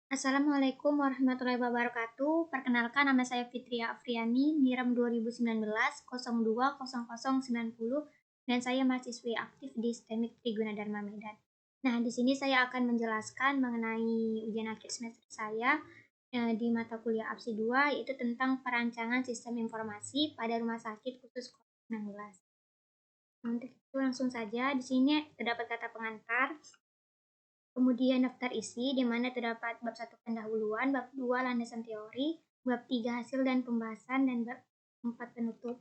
Assalamualaikum warahmatullahi wabarakatuh. Perkenalkan nama saya Fitria Afriani, NIRAM 2019 020090 dan saya mahasiswi aktif di STEMIK Triguna Dharma Medan. Nah, di sini saya akan menjelaskan mengenai ujian akhir semester saya di mata kuliah APSI 2 yaitu tentang perancangan sistem informasi pada rumah sakit khusus COVID-19. Untuk itu langsung saja di sini terdapat kata pengantar. Kemudian daftar isi, di mana terdapat bab 1 pendahuluan, bab 2 landasan teori, bab 3 hasil dan pembahasan, dan bab 4 penutup.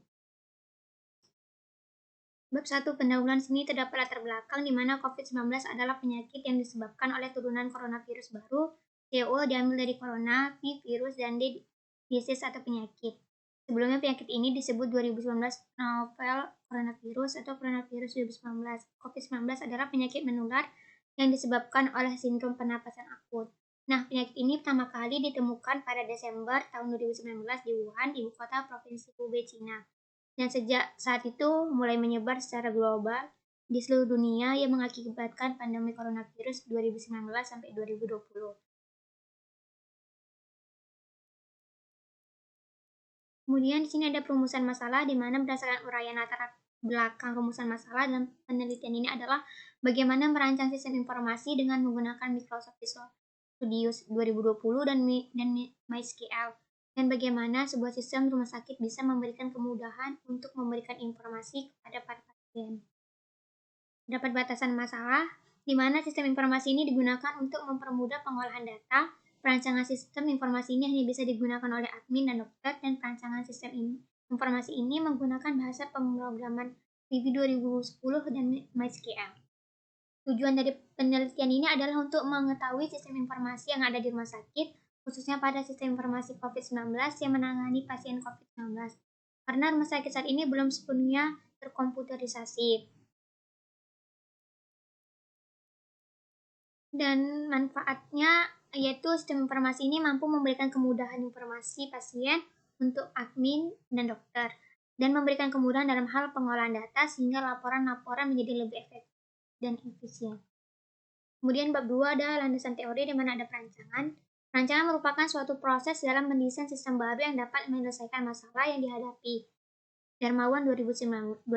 Bab 1 pendahuluan sini terdapat latar belakang di mana COVID-19 adalah penyakit yang disebabkan oleh turunan coronavirus baru. CO diambil dari corona, V virus, dan D disease atau penyakit. Sebelumnya penyakit ini disebut 2019 novel coronavirus atau coronavirus 2019. COVID-19 adalah penyakit menular yang disebabkan oleh sindrom pernapasan akut. Nah, penyakit ini pertama kali ditemukan pada Desember tahun 2019 di Wuhan, ibu kota provinsi Hubei, Cina. Dan sejak saat itu mulai menyebar secara global di seluruh dunia yang mengakibatkan pandemi coronavirus 2019 sampai 2020. Kemudian di sini ada perumusan masalah di mana berdasarkan uraian latar belakang rumusan masalah dalam penelitian ini adalah bagaimana merancang sistem informasi dengan menggunakan Microsoft Visual Studio 2020 dan MySQL, dan bagaimana sebuah sistem rumah sakit bisa memberikan kemudahan untuk memberikan informasi kepada para pasien. Dapat batasan masalah, di mana sistem informasi ini digunakan untuk mempermudah pengolahan data. Perancangan sistem informasi ini hanya bisa digunakan oleh admin dan dokter, dan perancangan sistem informasi ini menggunakan bahasa pemrograman VB 2010 dan MySQL. Tujuan dari penelitian ini adalah untuk mengetahui sistem informasi yang ada di rumah sakit, khususnya pada sistem informasi COVID-19 yang menangani pasien COVID-19. Karena rumah sakit saat ini belum sepenuhnya terkomputerisasi. Dan manfaatnya yaitu sistem informasi ini mampu memberikan kemudahan informasi pasien untuk admin dan dokter, dan memberikan kemudahan dalam hal pengolahan data sehingga laporan-laporan menjadi lebih efektif dan efisien. Kemudian bab 2 ada landasan teori di mana ada perancangan. Perancangan merupakan suatu proses dalam mendesain sistem baru yang dapat menyelesaikan masalah yang dihadapi. Darmawan 2015.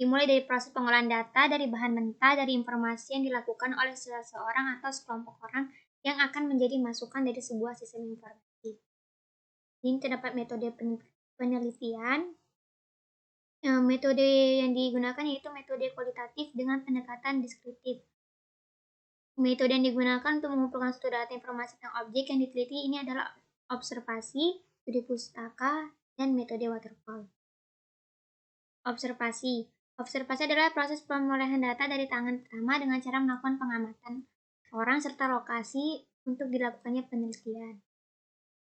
Dimulai dari proses pengolahan data dari bahan mentah dari informasi yang dilakukan oleh seseorang atau sekelompok orang yang akan menjadi masukan dari sebuah sistem informasi. Ini terdapat metode penelitian. Metode yang digunakan yaitu metode kualitatif dengan pendekatan deskriptif. Metode yang digunakan untuk mengumpulkan suatu data informasi tentang objek yang diteliti ini adalah observasi, studi pustaka, dan metode waterfall. Observasi. Observasi adalah proses perolehan data dari tangan pertama dengan cara melakukan pengamatan orang serta lokasi untuk dilakukannya penelitian.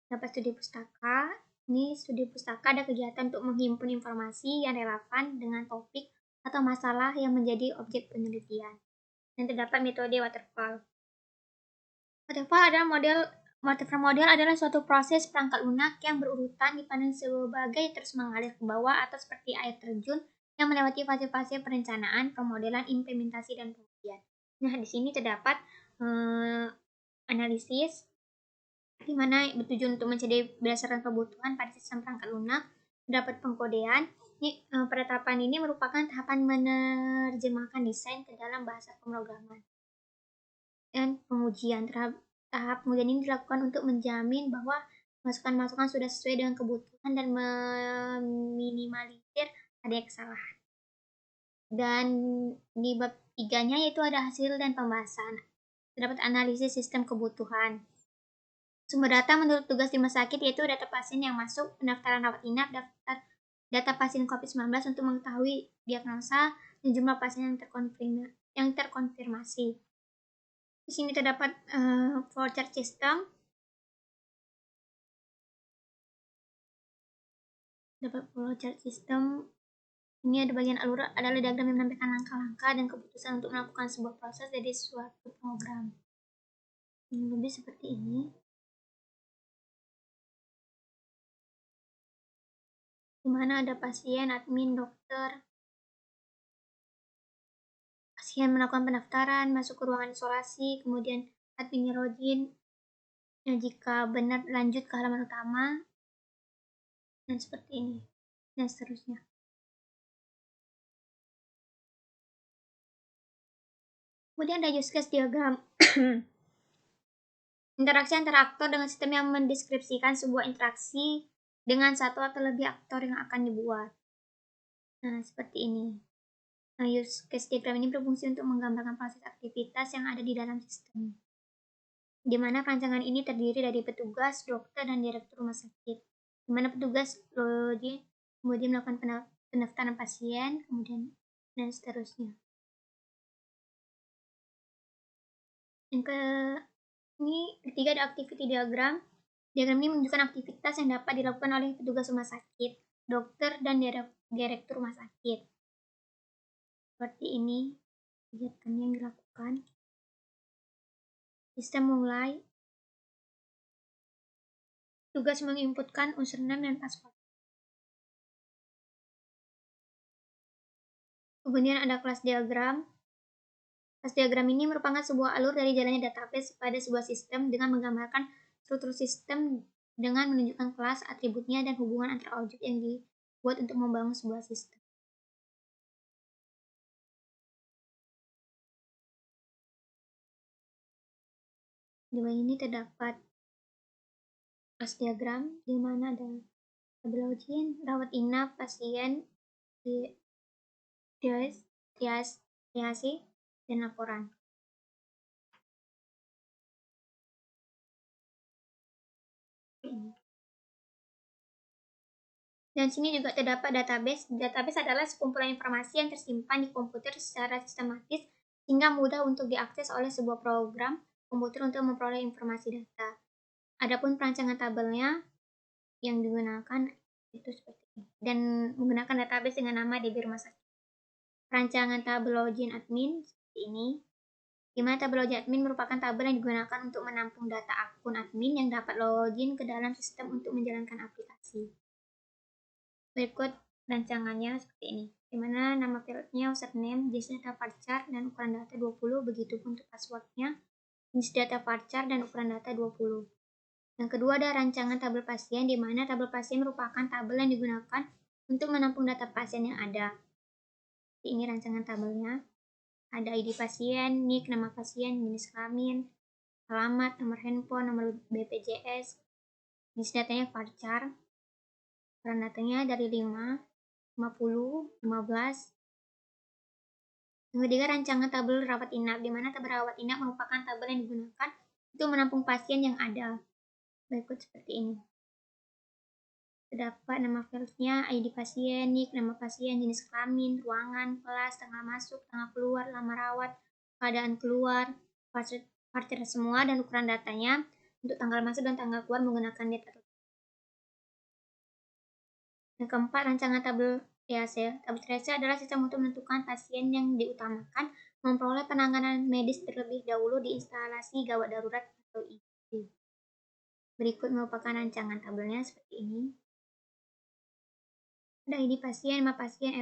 Dapat studi pustaka. Ini studi pustaka ada kegiatan untuk menghimpun informasi yang relevan dengan topik atau masalah yang menjadi objek penelitian. Dan terdapat metode waterfall. Waterfall model adalah suatu proses perangkat lunak yang berurutan dipandang sebagai terus mengalir ke bawah atau seperti air terjun yang melewati fase-fase perencanaan, pemodelan, implementasi, dan pengujian. Nah, di sini terdapat analisis di mana bertujuan untuk mencari berdasarkan kebutuhan pada sistem perangkat lunak. Terdapat pengkodean. Penetapan ini merupakan tahapan menerjemahkan desain ke dalam bahasa pemrograman. Dan pengujian. Tahap pengujian ini dilakukan untuk menjamin bahwa masukan-masukan sudah sesuai dengan kebutuhan dan meminimalisir adanya kesalahan. Dan di bab 3-nya yaitu ada hasil dan pembahasan. Terdapat analisis sistem kebutuhan. Sumber data menurut tugas di rumah sakit yaitu data pasien yang masuk, pendaftaran rawat inap, data pasien COVID-19 untuk mengetahui diagnosa dan jumlah pasien yang terkonfirmasi. Di sini terdapat flowchart system. Ini ada bagian alur adalah diagram yang menampilkan langkah-langkah dan keputusan untuk melakukan sebuah proses dari suatu program. Ini lebih seperti ini. Di mana ada pasien, admin, dokter. Pasien melakukan pendaftaran, masuk ke ruangan isolasi, kemudian adminnya login, Nah, jika benar lanjut ke halaman utama, dan seperti ini, dan seterusnya. Kemudian ada use case diagram. Interaksi antara aktor dengan sistem yang mendeskripsikan sebuah interaksi dengan satu atau lebih aktor yang akan dibuat. Nah, seperti ini. Nah, use case diagram ini berfungsi untuk menggambarkan proses aktivitas yang ada di dalam sistem, di mana rancangan ini terdiri dari petugas, dokter, dan direktur rumah sakit. Di mana petugas kemudian melakukan pendaftaran pasien, kemudian dan seterusnya. Ini ketiga ada activity diagram. Diagram ini menunjukkan aktivitas yang dapat dilakukan oleh petugas rumah sakit, dokter, dan direktur rumah sakit. Seperti ini kegiatan yang dilakukan. Sistem mulai. Tugas menginputkan username dan password. Kemudian ada kelas diagram. Kelas diagram ini merupakan sebuah alur dari jalannya database pada sebuah sistem dengan menggambarkan struktur sistem dengan menunjukkan kelas, atributnya, dan hubungan antara objek yang dibuat untuk membangun sebuah sistem. Di bawah ini terdapat kelas diagram di mana ada tabel ujian, rawat inap, pasien, triasi, dan laporan. Dan sini juga terdapat database. Database adalah sekumpulan informasi yang tersimpan di komputer secara sistematis sehingga mudah untuk diakses oleh sebuah program komputer untuk memperoleh informasi data. Adapun perancangan tabelnya yang digunakan itu seperti ini. Dan menggunakan database dengan nama DB Rumah Sakit. Perancangan tabel login admin seperti ini. Di mana tabel login admin merupakan tabel yang digunakan untuk menampung data akun admin yang dapat login ke dalam sistem untuk menjalankan aplikasi. Berikut rancangannya seperti ini, di mana nama fieldnya username, jenis data varchar, dan ukuran data 20, begitupun untuk passwordnya, jenis data varchar, dan ukuran data 20. Yang kedua ada rancangan tabel pasien, di mana tabel pasien merupakan tabel yang digunakan untuk menampung data pasien yang ada. Ini rancangan tabelnya. Ada ID pasien, NIK, nama pasien, jenis kelamin, alamat, nomor handphone, nomor BPJS, jenis datanya varchar, ukuran datanya dari 5, 50, 15. Yang ketiga rancangan tabel rawat inap, di mana tabel rawat inap merupakan tabel yang digunakan untuk menampung pasien yang ada. Berikut seperti ini. Terdapat nama filenya, ID pasien, NIK, nama pasien, jenis kelamin, ruangan, kelas, tanggal masuk, tanggal keluar, lama rawat, keadaan keluar, varchar semua, dan ukuran datanya untuk tanggal masuk dan tanggal keluar menggunakan data. Yang keempat, rancangan tabel triase. Tabel triase adalah sistem untuk menentukan pasien yang diutamakan memperoleh penanganan medis terlebih dahulu di instalasi gawat darurat atau IGD. Berikut merupakan rancangan tabelnya seperti ini. Ada ID pasien, nama pasien,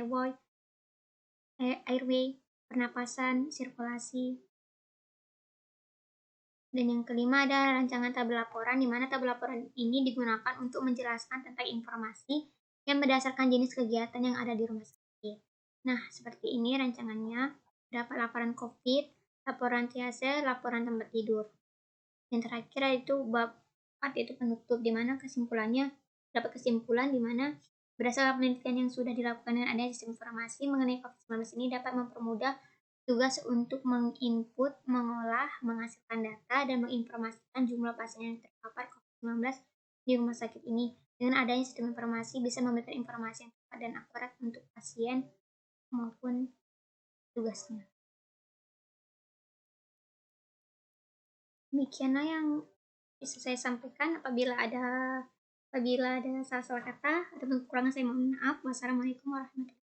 airway, pernapasan, sirkulasi. Dan yang kelima ada rancangan tabel laporan, di mana tabel laporan ini digunakan untuk menjelaskan tentang informasi yang berdasarkan jenis kegiatan yang ada di rumah sakit. Nah, seperti ini rancangannya. Dapat laporan COVID, laporan triase, laporan tempat tidur. Yang terakhir itu bab 4 yaitu penutup, di mana kesimpulannya dapat kesimpulan di mana berdasarkan penelitian yang sudah dilakukan dengan adanya sistem informasi mengenai COVID-19 ini dapat mempermudah tugas untuk menginput, mengolah, menghasilkan data, dan menginformasikan jumlah pasien yang terpapar COVID-19 di rumah sakit ini. Dengan adanya sistem informasi bisa memberikan informasi yang tepat dan akurat untuk pasien maupun tugasnya. Demikianlah yang bisa saya sampaikan. Apabila ada salah-salah kata atau kekurangan saya mohon maaf. Wassalamualaikum warahmatullahi wabarakatuh.